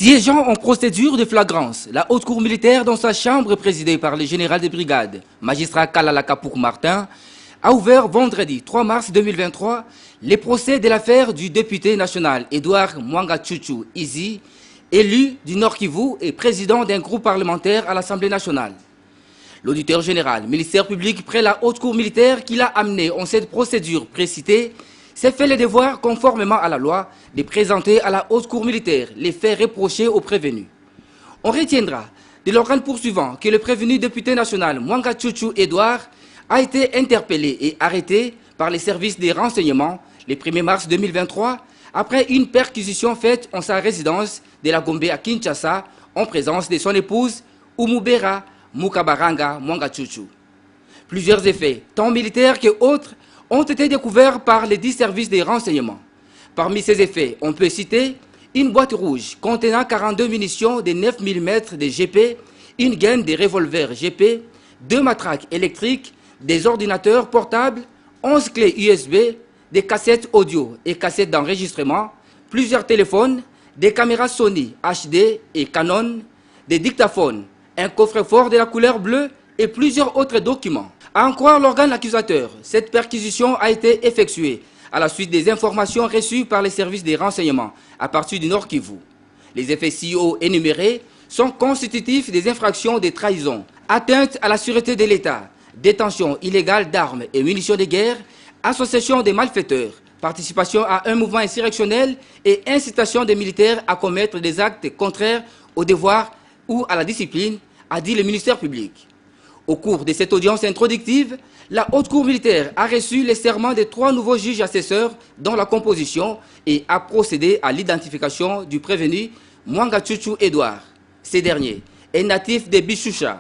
Siégeant en procédure de flagrance, la haute cour militaire dans sa chambre présidée par le général de brigade, magistrat Kalala Kapouk Martin, a ouvert vendredi 3 mars 2023 les procès de l'affaire du député national Edouard Mwanga Chouchou Izi, élu du Nord Kivu et président d'un groupe parlementaire à l'Assemblée nationale. L'auditeur général, ministère public près la haute cour militaire qui l'a amené en cette procédure précitée, s'est fait le devoir, conformément à la loi, de présenter à la haute cour militaire les faits reprochés aux prévenus. On retiendra de l'organe poursuivant que le prévenu député national Mwanga Chouchou Edouard a été interpellé et arrêté par les services des renseignements le 1er mars 2023 après une perquisition faite en sa résidence de la Gombe à Kinshasa en présence de son épouse Umubera Mukabaranga Mwanga Chouchou. Plusieurs effets, tant militaires que autres, ont été découverts par les 10 services des renseignements. Parmi ces effets, on peut citer une boîte rouge contenant 42 munitions de 9 mm de GP, une gaine de revolvers GP, 2 matraques électriques, des ordinateurs portables, 11 clés USB, des cassettes audio et cassettes d'enregistrement, plusieurs téléphones, des caméras Sony HD et Canon, des dictaphones, un coffre-fort de la couleur bleue et plusieurs autres documents. À en croire l'organe accusateur, cette perquisition a été effectuée à la suite des informations reçues par les services des renseignements à partir du Nord Kivu. Les effets ci-haut énumérés sont constitutifs des infractions de trahison, atteinte à la sûreté de l'État, détention illégale d'armes et munitions de guerre, association des malfaiteurs, participation à un mouvement insurrectionnel et incitation des militaires à commettre des actes contraires au devoir ou à la discipline, a dit le ministère public. Au cours de cette audience introductive, la haute cour militaire a reçu les serments de 3 nouveaux juges assesseurs dans la composition et a procédé à l'identification du prévenu Mwanga Chouchou Edouard. Ce dernier est natif de Bishusha,